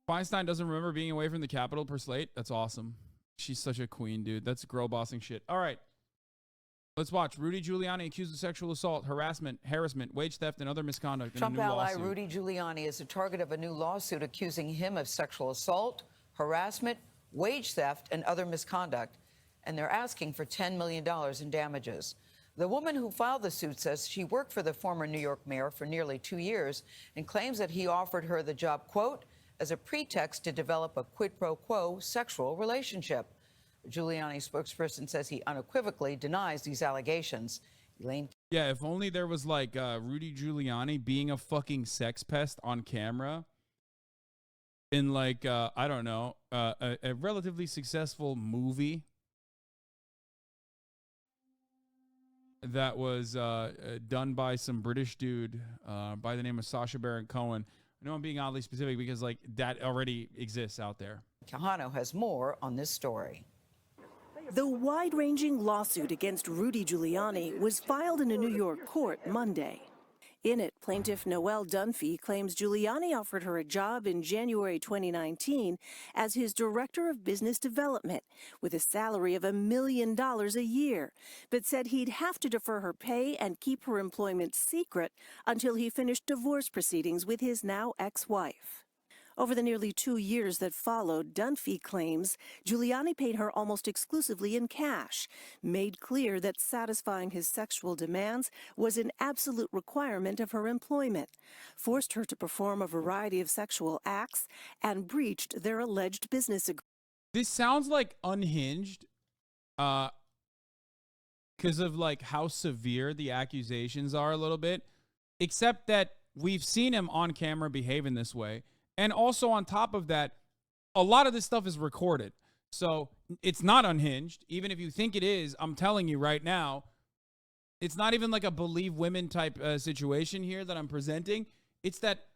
Feinstein doesn't remember being away from the Capitol per slate. That's awesome. She's such a queen, dude. That's girl bossing shit. All right. Let's watch. Rudy Giuliani accused of sexual assault, harassment, wage theft, and other misconduct in a new Trump ally lawsuit. Rudy Giuliani is the target of a new lawsuit accusing him of sexual assault, harassment, wage theft, and other misconduct. And they're asking for $10 million in damages. The woman who filed the suit says she worked for the former New York mayor for nearly 2 years and claims that he offered her the job, quote, as a pretext to develop a quid pro quo sexual relationship. Giuliani spokesperson says he unequivocally denies these allegations. Elaine. Yeah, if only there was like Rudy Giuliani being a fucking sex pest on camera in like, I don't know, a relatively successful movie that was done by some British dude by the name of Sacha Baron Cohen. I know I'm being oddly specific because like that already exists out there. Kahano has more on this story. The wide-ranging lawsuit against Rudy Giuliani was filed in a New York court Monday. In it, plaintiff Noelle Dunphy claims Giuliani offered her a job in January 2019 as his director of business development with a salary of $1 million a year, but said he'd have to defer her pay and keep her employment secret until he finished divorce proceedings with his now ex-wife. Over the nearly 2 years that followed, Dunphy claims Giuliani paid her almost exclusively in cash, made clear that satisfying his sexual demands was an absolute requirement of her employment, forced her to perform a variety of sexual acts, and breached their alleged business agreement. This sounds like Unhinged because of like how severe the accusations are a little bit, except that we've seen him on camera behave in this way. And also on top of that, a lot of this stuff is recorded. So it's not Unhinged. Even if you think it is, I'm telling you right now, it's not even like a believe women type situation here that I'm presenting. It's that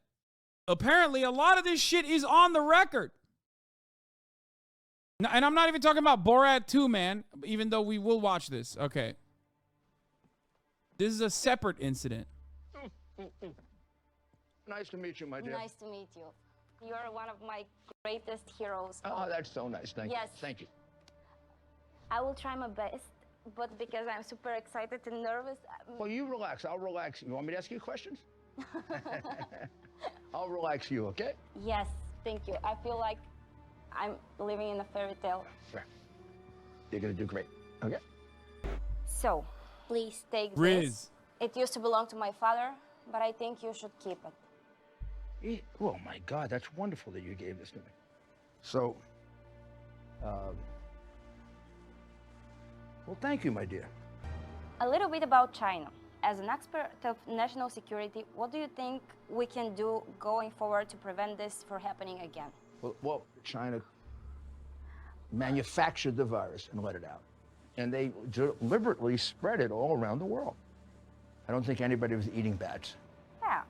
apparently a lot of this shit is on the record. And I'm not even talking about Borat 2, man, even though we will watch this. Okay. This is a separate incident. Nice to meet you, my dear. Nice to meet you. You are one of my greatest heroes. Oh, that's so nice. Thank you. Thank you. I will try my best, but because I'm super excited and nervous. Well, you relax. I'll relax. You want me to ask you questions? I'll relax you, okay? Yes, thank you. I feel like I'm living in a fairy tale. Sure. You're going to do great, okay? So, please take Riz. this. It used to belong to my father, but I think you should keep it. Oh, my God, that's wonderful that you gave this to me. So, well, thank you, my dear. A little bit about China. As an expert of national security, what do you think we can do going forward to prevent this from happening again? Well, China manufactured the virus and let it out. And they deliberately spread it all around the world. I don't think anybody was eating bats. Yeah.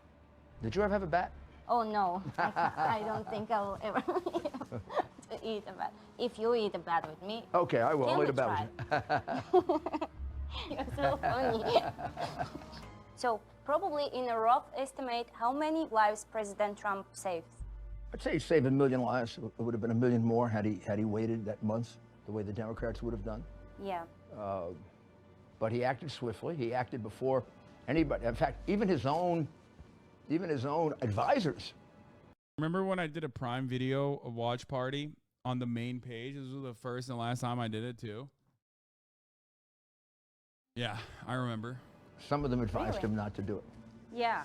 Did you ever have a bat? Oh, no. I don't think I'll ever eat a bat. If you eat a bat with me. Okay, I will. Can I'll we eat a bat try? with you. You're so funny. So, probably in a rough estimate, how many lives President Trump saved? I'd say he saved 1 million lives. It would have been 1 million more had he waited that month, the way the Democrats would have done. Yeah. But he acted swiftly. He acted before anybody. In fact, even his own advisors. Remember when I did a Prime Video watch party on the main page? This was the first and last time I did it too. Yeah, I remember. Some of them advised him not to do it. Yeah.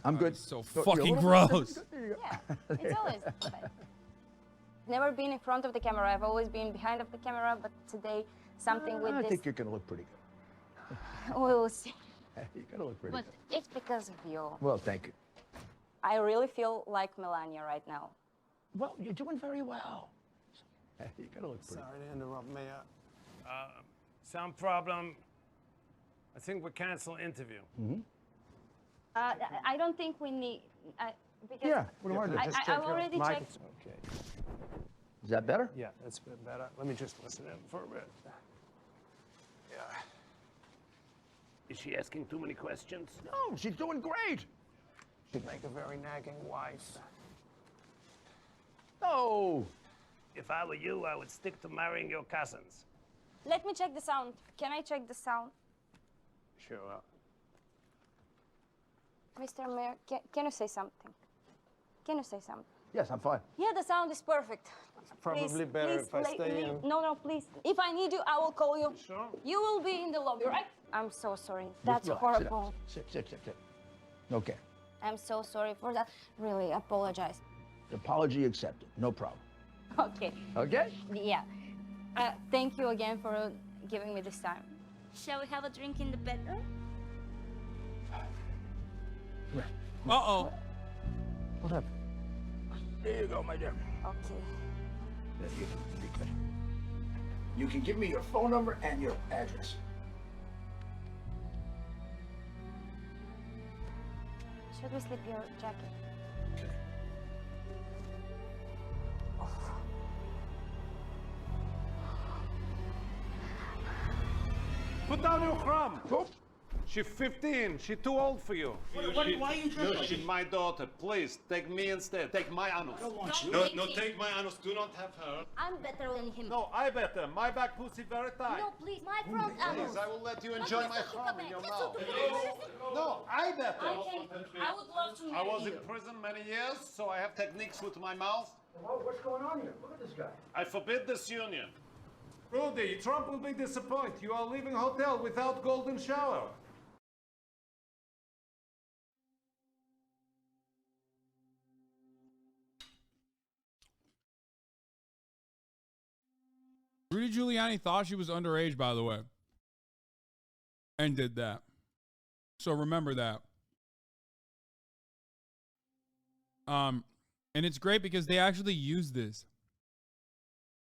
I'm good. So fucking gross. Yeah, it's always bad. Never been in front of the camera. I've always been behind of the camera, but today something with this. I think you're going to look pretty good. We will see. You're going to look pretty But good. it's because of you. Well, thank you. I really feel like Melania right now. Well, you're doing very well. You're going to look pretty Sorry to interrupt, Mayor. Sound problem. I think we're canceling interview. Mm-hmm. I don't think we need. Because Yeah, what do I do? I've already checked. Okay. Is that better? Yeah, that's a bit better. Let me just listen in for a bit. Yeah. Is she asking too many questions? No, she's doing great. You make a very nagging wife. No. If I were you, I would stick to marrying your cousins. Let me check the sound. Can I check the sound? Sure. Mr. Mayor, can you say something? Can you say something? Yes, I'm fine. Yeah, the sound is perfect. It's probably better if I stay in. No, please. If I need you, I will call you. Sure. You will be in the lobby, right? I'm so sorry. That's Relax, horrible. sit down. Sit. Okay. I'm so sorry for that. Really, apologize. Apology accepted. No problem. Okay. Okay? Yeah. Thank you again for giving me this time. Shall we have a drink in the bedroom? Uh-oh. What happened? There you go, my dear. Okay. There you go. Be good. You can give me your phone number and your address. Should we slip your jacket? Okay. Put down your crumb. Oh. She's 15. She's too old for you. Why are you drinking? No, she's my daughter. Please, take me instead. Take my anus. Don't No, take my anus. Do not have her. I'm better than him. No, I better. My back pussy very tight. No, please, my front Please, I will let you enjoy my crumb in your mouth. No, I better. I would love to I marry was you. in prison many years, so I have techniques with my mouth. What's going on here? Look at this guy. I forbid this union. Rudy, Trump will be disappointed. You are leaving hotel without golden shower. Rudy Giuliani thought she was underage, by the way, and did that. So remember that. And it's great because they actually use this.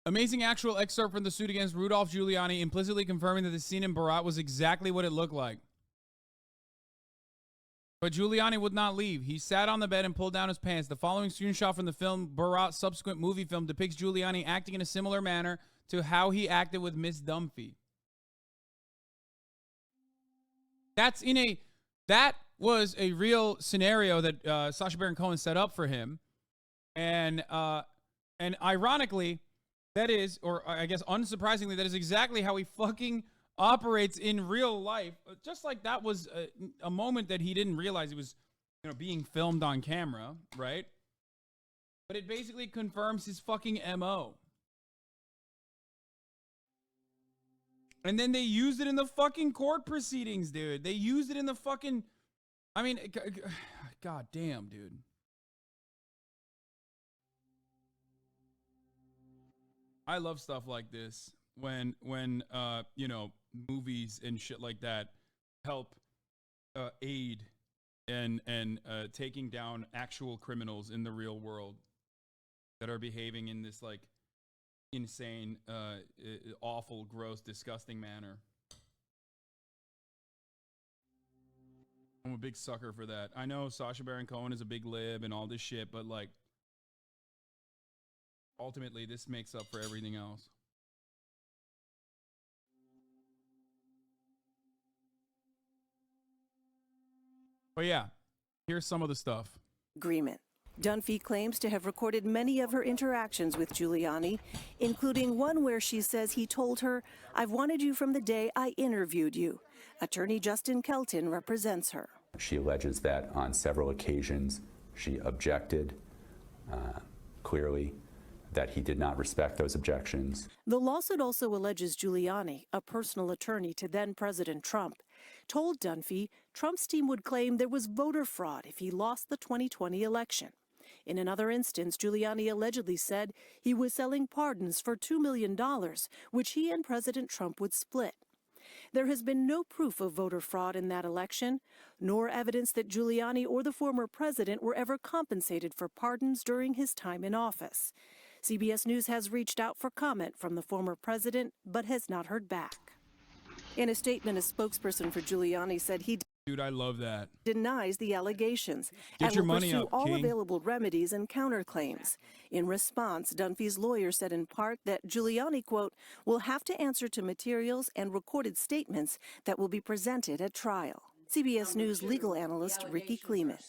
Amazing actual excerpt from the suit against Rudolph Giuliani, implicitly confirming that the scene in Bharat was exactly what it looked like. But Giuliani would not leave. He sat on the bed and pulled down his pants. The following screenshot from the film Bharat subsequent movie film depicts Giuliani acting in a similar manner to how he acted with Miss Dunphy. That was a real scenario that Sacha Baron Cohen set up for him. And ironically, that is, or I guess unsurprisingly, that is exactly how he fucking operates in real life. Just like that was a moment that he didn't realize he was, being filmed on camera, right? But it basically confirms his fucking MO. And then they used it in the fucking court proceedings, dude. They used it in the fucking, god damn, dude. I love stuff like this when movies and shit like that help aid and taking down actual criminals in the real world that are behaving in this like insane, awful, gross, disgusting manner. I'm a big sucker for that. I know Sacha Baron Cohen is a big lib and all this shit, but like ultimately this makes up for everything else. But yeah, here's some of the stuff. Agreement. Dunphy claims to have recorded many of her interactions with Giuliani, including one where she says he told her, "I've wanted you from the day I interviewed you." Attorney Justin Kelton represents her. She alleges that on several occasions she objected clearly, that he did not respect those objections. The lawsuit also alleges Giuliani, a personal attorney to then-President Trump, told Dunphy Trump's team would claim there was voter fraud if he lost the 2020 election. In another instance, Giuliani allegedly said he was selling pardons for $2 million, which he and President Trump would split. There has been no proof of voter fraud in that election, nor evidence that Giuliani or the former president were ever compensated for pardons during his time in office. CBS News has reached out for comment from the former president, but has not heard back. In a statement, a spokesperson for Giuliani said he Dude, I love that. denies the allegations Get and your will money pursue up, all King. available remedies and counterclaims. In response, Dunphy's lawyer said in part that Giuliani, quote, will have to answer to materials and recorded statements that will be presented at trial. CBS News legal analyst Ricky Kleeman.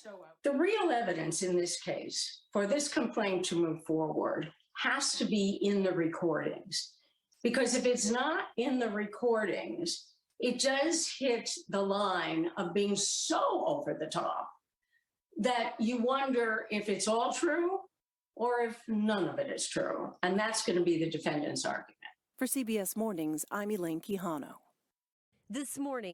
The real evidence in this case for this complaint to move forward has to be in the recordings. Because if it's not in the recordings, it does hit the line of being so over the top that you wonder if it's all true or if none of it is true. And that's going to be the defendant's argument. For CBS Mornings, I'm Elaine Quijano. This morning.